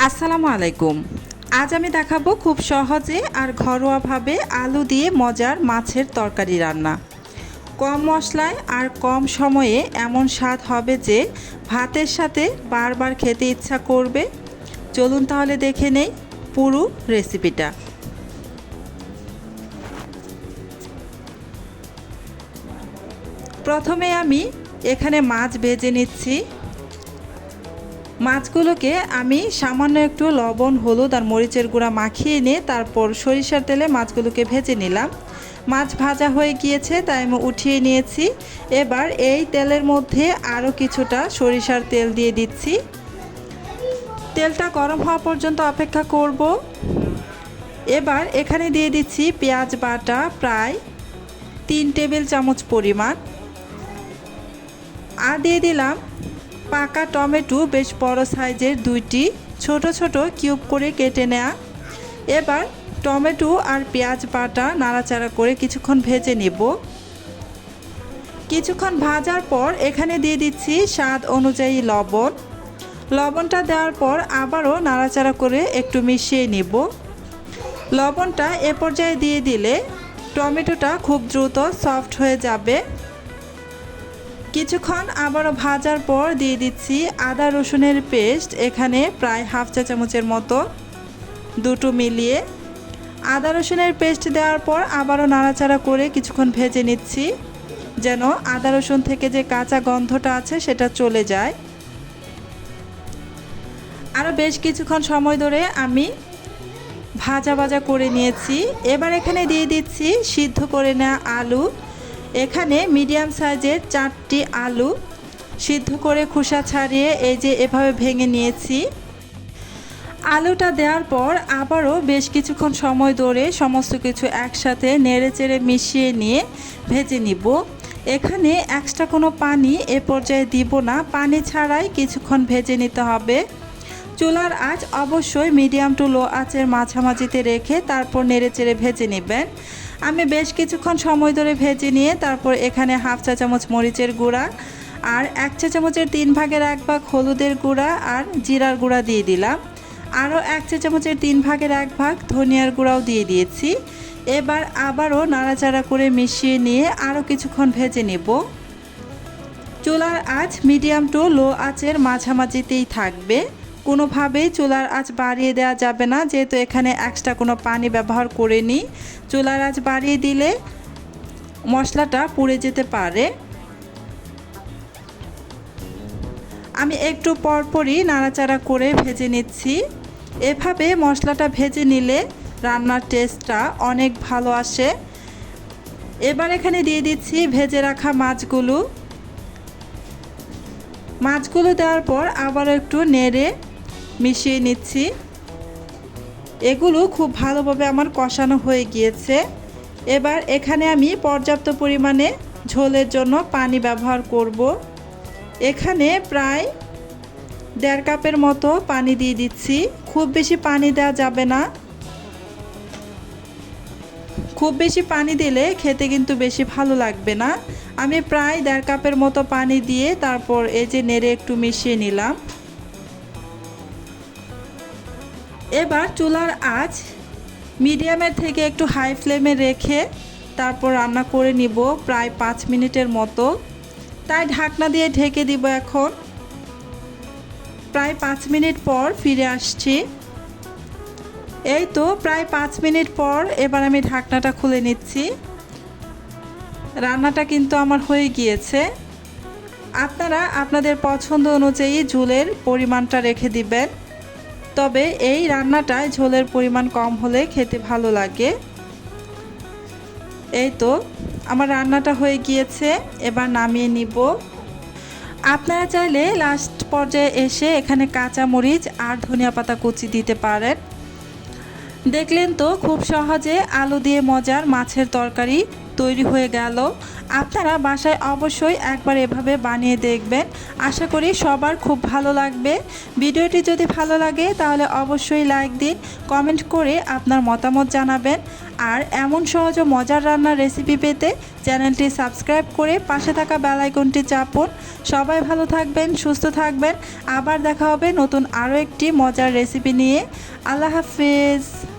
আসসালামু আলাইকুম। আজ আমি দেখাবো খুব সহজে আর ঘরোয়াভাবে আলু দিয়ে মজার মাছের তরকারি রান্না। কম মশলায় আর কম সময়ে এমন স্বাদ হবে যে ভাতের সাথে বারবার খেতে ইচ্ছা করবে। চলুন তাহলে দেখে নেই পুরো রেসিপিটা। প্রথমে আমি এখানে মাছ ভেজে নিচ্ছি। মাছগুলোকে আমি সামান্য একটু লবণ, হলুদ আর মরিচের গুঁড়া মাখিয়ে নিয়ে তারপর সরিষার তেলে মাছগুলোকে ভেজে নিলাম। মাছ ভাজা হয়ে গিয়েছে তাই আমি উঠিয়ে নিয়েছি। এবার এই তেলের মধ্যে আরও কিছুটা সরিষার তেল দিয়ে দিচ্ছি। তেলটা গরম হওয়া পর্যন্ত অপেক্ষা করব। এবার এখানে দিয়ে দিচ্ছি পেঁয়াজ বাটা প্রায় 3 টেবিল চামচ পরিমাণ, আর দিয়ে দিলাম পাকা টমেটো বেশ বড় সাইজের 2টি, ছোট ছোট কিউব করে কেটে নেওয়া। এবার টমেটো আর পেঁয়াজ বাটা নাড়াচাড়া করে কিছুক্ষণ ভেজে নেব। কিছুক্ষণ ভাজার পর এখানে দিয়ে দিচ্ছি স্বাদ অনুযায়ী লবণ। লবণটা দেওয়ার পর আবারও নাড়াচাড়া করে একটু মিশিয়ে নেব। লবণটা এ পর্যায়ে দিয়ে দিলে টমেটোটা খুব দ্রুত সফট হয়ে যাবে। কিছুক্ষণ আবারও ভাজার পর দিয়ে দিচ্ছি আদা রসুনের পেস্ট, এখানে প্রায় হাফ চা চামচের মতো, দুটো মিলিয়ে। আদা রসুনের পেস্ট দেওয়ার পর আবারও নাড়াচাড়া করে কিছুক্ষণ ভেজে নিচ্ছি যেন আদা রসুন থেকে যে কাঁচা গন্ধটা আছে সেটা চলে যায়। আরও বেশ কিছুক্ষণ সময় ধরে আমি ভাজা করে নিয়েছি। এবার এখানে দিয়ে দিচ্ছি সিদ্ধ করে নেওয়া আলু। এখানে মিডিয়াম সাইজের 4টি আলু সিদ্ধ করে খোসা ছাড়িয়ে এই যে এভাবে ভেঙে নিয়েছি। আলুটা দেওয়ার পর আবারও বেশ কিছুক্ষণ সময় ধরে সমস্ত কিছু একসাথে নেড়েচেড়ে মিশিয়ে নিয়ে ভেজে নিব। এখানে এক্সট্রা কোনো পানি এ পর্যায়ে দিব না, পানি ছাড়াই কিছুক্ষণ ভেজে নিতে হবে। চুলার আঁচ অবশ্যই মিডিয়াম টু লো আঁচের মাঝামাঝিতে রেখে তারপর নেড়েচেড়ে ভেজে নেবেন। আমি বেশ কিছুক্ষণ সময় ধরে ভেজে নিয়ে তারপর এখানে হাফ চা চামচ মরিচের গুঁড়া আর 1 চা চামচের 3 ভাগের 1 ভাগ হলুদের গুঁড়া আর জিরার গুঁড়া দিয়ে দিলাম। আরও 1 চা চামচের 3 ভাগের 1 ভাগ ধনিয়ার গুঁড়াও দিয়ে দিয়েছি। এবার আবারও নাড়াচাড়া করে মিশিয়ে নিয়ে আরও কিছুক্ষণ ভেজে নেব। চুলার আঁচ মিডিয়াম টু লো আঁচের মাঝামাঝিতেই থাকবে, কোনোভাবেই চুলার আঁচ বাড়িয়ে দেওয়া যাবে না, যেহেতু এখানে এক্সট্রা কোনো পানি ব্যবহার করিনি। চুলার আঁচ বাড়িয়ে দিলে মশলাটা পুড়ে যেতে পারে। আমি একটু পরপরই নাড়াচাড়া করে ভেজে নিচ্ছি। এভাবে মশলাটা ভেজে নিলে রান্নার টেস্টটা অনেক ভালো আসে। এবার এখানে দিয়ে দিচ্ছি ভেজে রাখা মাছগুলো দেওয়ার পর আবার একটু নেড়ে মিশিয়ে নিচ্ছি। এগুলো খুব ভালোভাবে আমার কষানো হয়ে গিয়েছে। এবার এখানে আমি পর্যাপ্ত পরিমাণে ঝোলের জন্য পানি ব্যবহার করব। এখানে প্রায় 1.5 কাপের মতো পানি দিয়ে দিচ্ছি। খুব বেশি পানি দেওয়া যাবে না, খুব বেশি পানি দিলে খেতে কিন্তু বেশি ভালো লাগবে না। আমি প্রায় 1.5 কাপের মতো পানি দিয়ে তারপর এই যে নেড়ে একটু মিশিয়ে নিলাম। এবার চুলার আঁচ মিডিয়ামের থেকে একটু হাই ফ্লেমে রেখে তারপর রান্না করে নিব প্রায় 5 মিনিটের মতো। তাই ঢাকনা দিয়ে ঢেকে দিব। এখন প্রায় 5 মিনিট পর ফিরে আসছি। এই তো প্রায় 5 মিনিট পর এবার আমি ঢাকনাটা খুলে নিচ্ছি। রান্নাটা কিন্তু আমার হয়ে গিয়েছে। আপনারা আপনাদের পছন্দ অনুযায়ী ঝোলের পরিমাণটা রেখে দিবেন, তবে এই রান্নাটায় ঝোলের পরিমাণ কম হলে খেতে ভালো লাগে। এই তো আমার রান্নাটা হয়ে গিয়েছে, এবার নামিয়ে নিব। আপনারা চাইলে লাস্ট পর্যায়ে এসে এখানে কাঁচা মরিচ আর ধনিয়া পাতা কুচি দিতে পারেন। দেখলেন তো খুব সহজে আলু দিয়ে মজার মাছের তরকারি তৈরি হয়ে গেল। আপনারা বাসায় অবশ্যই একবার এভাবে বানিয়ে দেখবেন, আশা করি সবার খুব ভালো লাগবে। ভিডিওটি যদি ভালো লাগে তাহলে অবশ্যই লাইক দিন, কমেন্ট করে আপনার মতামত জানাবেন। আর এমন সহজ ও মজার রান্নার রেসিপি পেতে চ্যানেলটি সাবস্ক্রাইব করে পাশে থাকা বেল আইকনটি চাপুন। সবাই ভালো থাকবেন, সুস্থ থাকবেন। আবার দেখা হবে নতুন আরও একটি মজার রেসিপি নিয়ে। আল্লাহ হাফিজ।